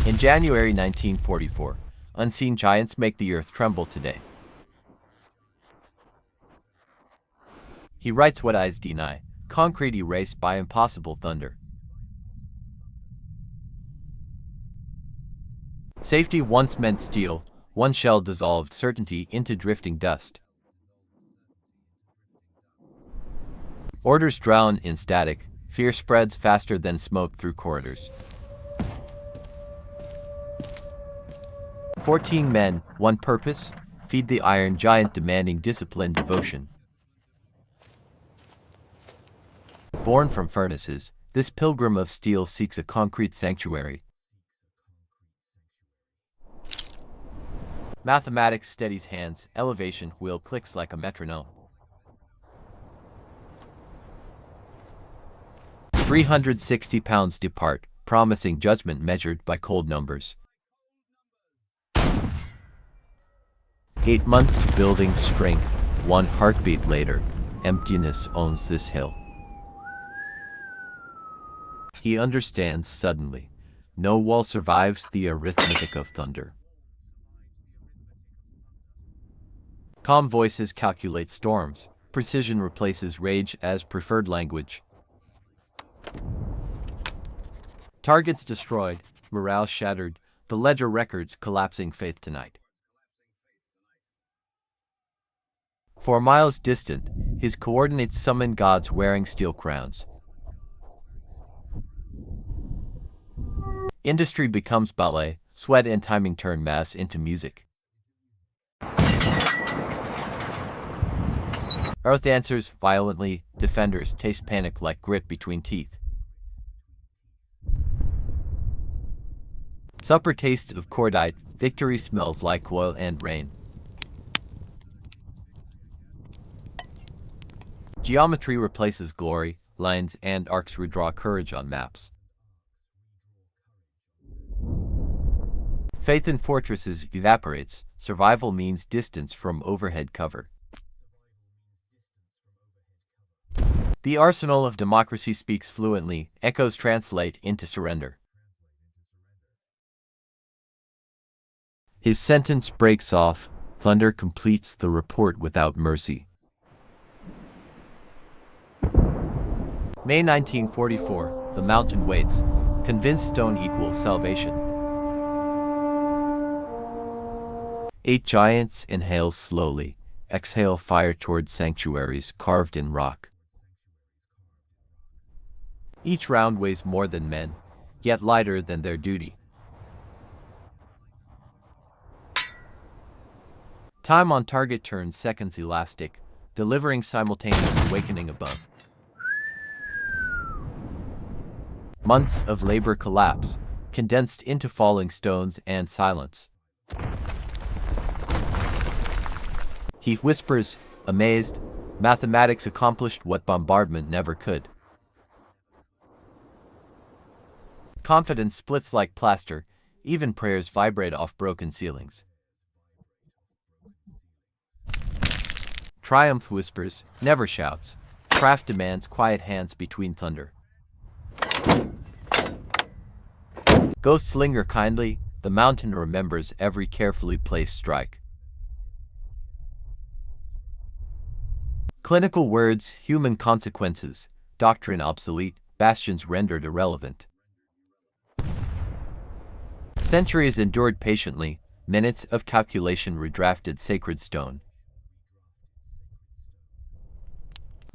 In January 1944, unseen giants make the earth tremble today. He writes what eyes deny, concrete erased by impossible thunder. Safety once meant steel, one shell dissolved certainty into drifting dust. Orders drown in static, fear spreads faster than smoke through corridors. 14 men, one purpose, feed the iron giant demanding disciplined devotion. Born from furnaces, this pilgrim of steel seeks a concrete sanctuary. Mathematics steadies hands, elevation wheel clicks like a metronome. 360 pounds depart, promising judgment measured by cold numbers. 8 months building strength, one heartbeat later, emptiness owns this hill. He understands suddenly. No wall survives the arithmetic of thunder. Calm voices calculate storms. Precision replaces rage as preferred language. Targets destroyed, morale shattered, the ledger records collapsing faith tonight. 4 miles distant, his coordinates summon gods wearing steel crowns. Industry becomes ballet, sweat and timing turn mass into music. Earth answers violently, defenders taste panic like grit between teeth. Supper tastes of cordite, victory smells like oil and rain. Geometry replaces glory, lines and arcs redraw courage on maps. Faith in fortresses evaporates, survival means distance from overhead cover. The arsenal of democracy speaks fluently, echoes translate into surrender. His sentence breaks off, thunder completes the report without mercy. May 1944, the mountain waits, convinced stone equals salvation. 8 giants inhale slowly, exhale fire toward sanctuaries carved in rock. Each round weighs more than men, yet lighter than their duty. Time on target turns seconds elastic, delivering simultaneous awakening above. Months of labor collapse, condensed into falling stones and silence. He whispers, amazed, mathematics accomplished what bombardment never could. Confidence splits like plaster, even prayers vibrate off broken ceilings. Triumph whispers, never shouts. Craft demands quiet hands between thunder. Ghosts linger kindly, the mountain remembers every carefully placed strike. Clinical words, human consequences, doctrine obsolete, bastions rendered irrelevant. Centuries endured patiently, minutes of calculation redrafted sacred stone.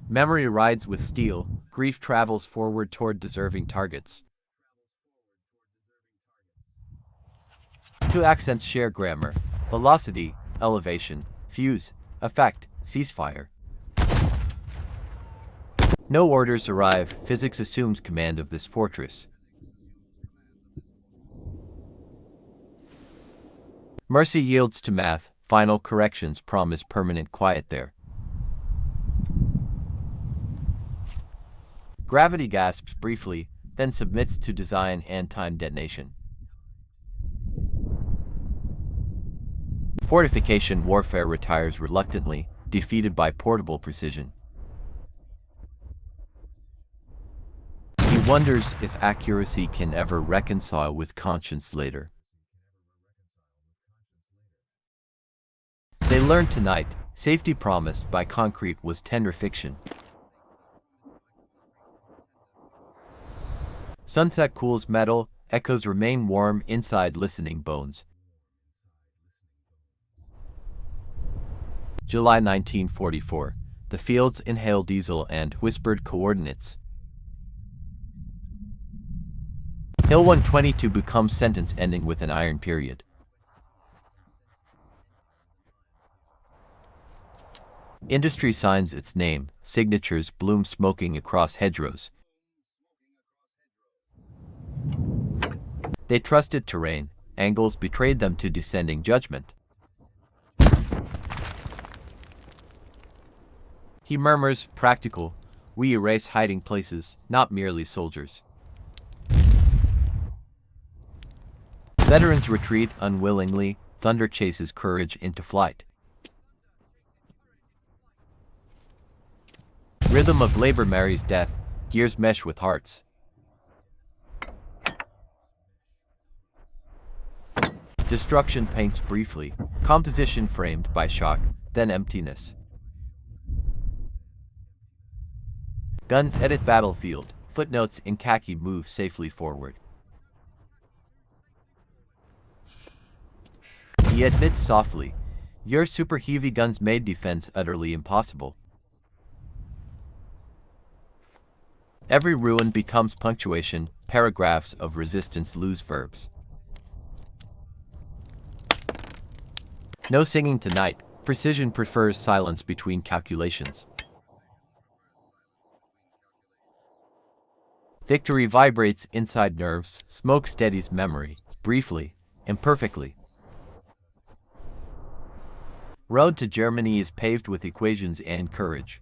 Memory rides with steel, grief travels forward toward deserving targets. 2 accents share grammar, velocity, elevation, fuse, effect, ceasefire. No orders arrive, physics assumes command of this fortress. Mercy yields to math, final corrections promise permanent quiet there. Gravity gasps briefly, then submits to design and time detonation. Fortification warfare retires reluctantly, defeated by portable precision. He wonders if accuracy can ever reconcile with conscience later. They learned tonight, safety promised by concrete was tender fiction. Sunset cools metal, echoes remain warm inside listening bones. July 1944. The fields inhale diesel and whispered coordinates. Hill 122 becomes sentence ending with an iron period. Industry signs its name, signatures bloom smoking across hedgerows. They trusted terrain, angles betrayed them to descending judgment. He murmurs, practical, we erase hiding places, not merely soldiers. Veterans retreat unwillingly, thunder chases courage into flight. Rhythm of labor marries death, gears mesh with hearts. Destruction paints briefly, composition framed by shock, then emptiness. Guns edit battlefield, footnotes in khaki move safely forward. He admits softly, your super heavy guns made defense utterly impossible. Every ruin becomes punctuation, paragraphs of resistance lose verbs. No singing tonight, precision prefers silence between calculations. Victory vibrates inside nerves, smoke steadies memory, briefly, imperfectly. Road to Germany is paved with equations and courage.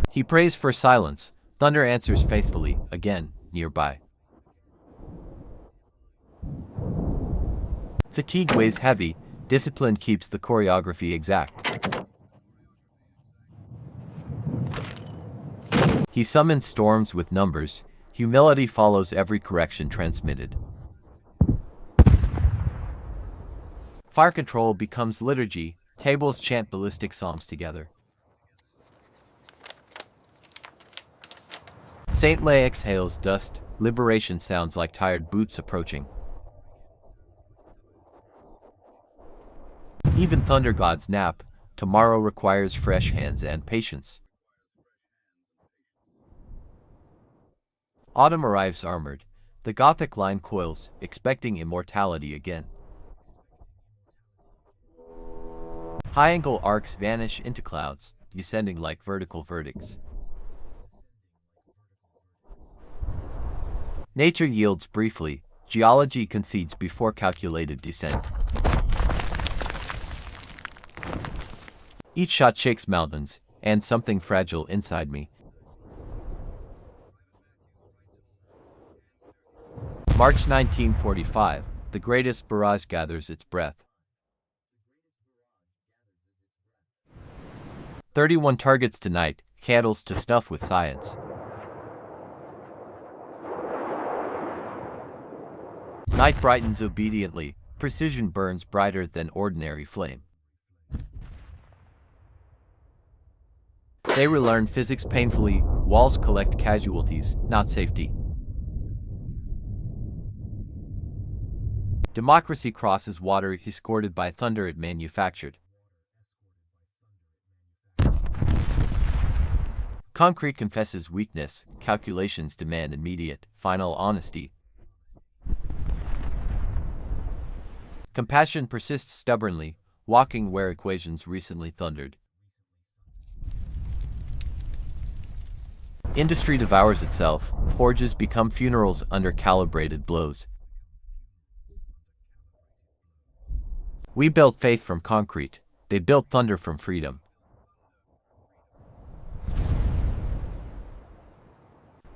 He prays for silence, thunder answers faithfully, again, nearby. Fatigue weighs heavy, discipline keeps the choreography exact. He summons storms with numbers, humility follows every correction transmitted. Fire control becomes liturgy, tables chant ballistic psalms together. Saint Lay exhales dust, liberation sounds like tired boots approaching. Even thunder gods nap, tomorrow requires fresh hands and patience. Autumn arrives armored, the Gothic line coils, expecting immortality again. High-angle arcs vanish into clouds, descending like vertical verdicts. Nature yields briefly, geology concedes before calculated descent. Each shot shakes mountains, and something fragile inside me. March 1945, the greatest barrage gathers its breath. 31 targets tonight, candles to snuff with science. Night brightens obediently, precision burns brighter than ordinary flame. They relearn physics painfully, walls collect casualties, not safety. Democracy crosses water escorted by thunder it manufactured. Concrete confesses weakness, calculations demand immediate, final honesty. Compassion persists stubbornly, walking where equations recently thundered. Industry devours itself, forges become funerals under calibrated blows. We built faith from concrete, they built thunder from freedom.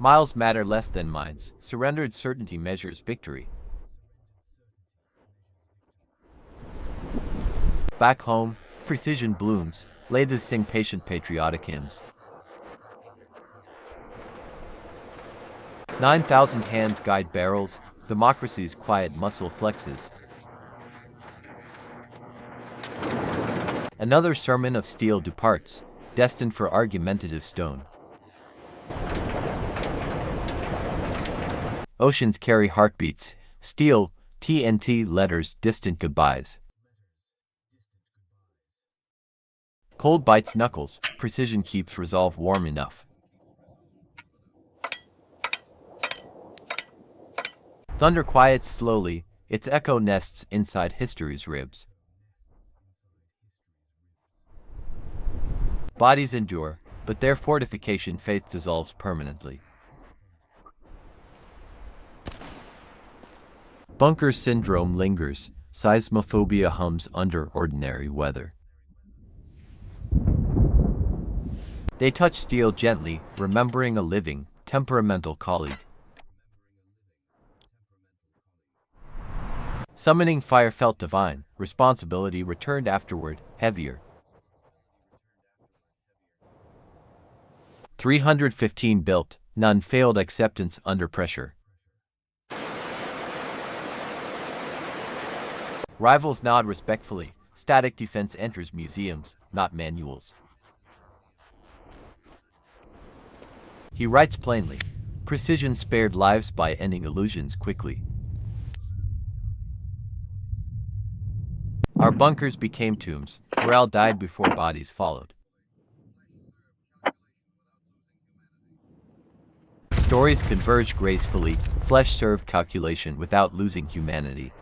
Miles matter less than minds, surrendered certainty measures victory. Back home, precision blooms, Ladies sing patient patriotic hymns. 9,000 hands guide barrels, democracy's quiet muscle flexes. Another sermon of steel departs, destined for argumentative stone. Oceans carry heartbeats, steel, TNT letters distant goodbyes. Cold bites knuckles, precision keeps resolve warm enough. Thunder quiets slowly, its echo nests inside history's ribs. Bodies endure, but their fortification faith dissolves permanently. Bunker syndrome lingers, seismophobia hums under ordinary weather. They touch steel gently, remembering a living, temperamental colleague. Summoning fire felt divine, responsibility returned afterward, heavier. 315 built, none failed acceptance under pressure. Rivals nod respectfully, static defense enters museums, not manuals. He writes plainly, precision spared lives by ending illusions quickly. Our bunkers became tombs, morale died before bodies followed. Stories converge gracefully, flesh served calculation without losing humanity.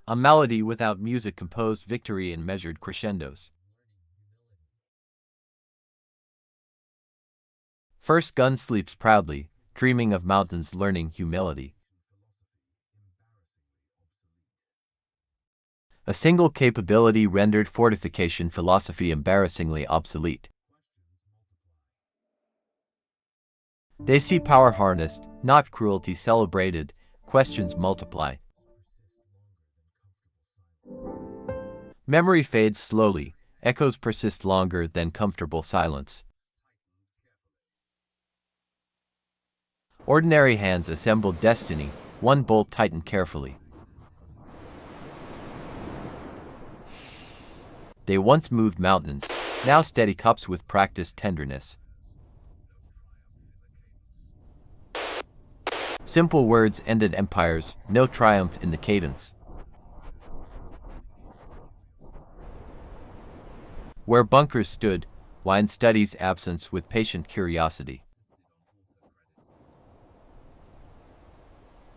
A melody without music composed victory in measured crescendos. First gun sleeps proudly, dreaming of mountains learning humility. A single capability rendered fortification philosophy embarrassingly obsolete. They see power harnessed, not cruelty celebrated, questions multiply. Memory fades slowly, echoes persist longer than comfortable silence. Ordinary hands assembled destiny, one bolt tightened carefully. They once moved mountains, now steady cups with practiced tenderness. Simple words ended empires, no triumph in the cadence. Where bunkers stood, wine studies absence with patient curiosity.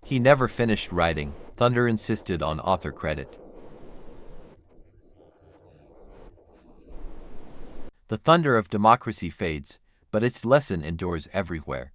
He never finished writing, thunder insisted on author credit. The thunder of democracy fades, but its lesson endures everywhere.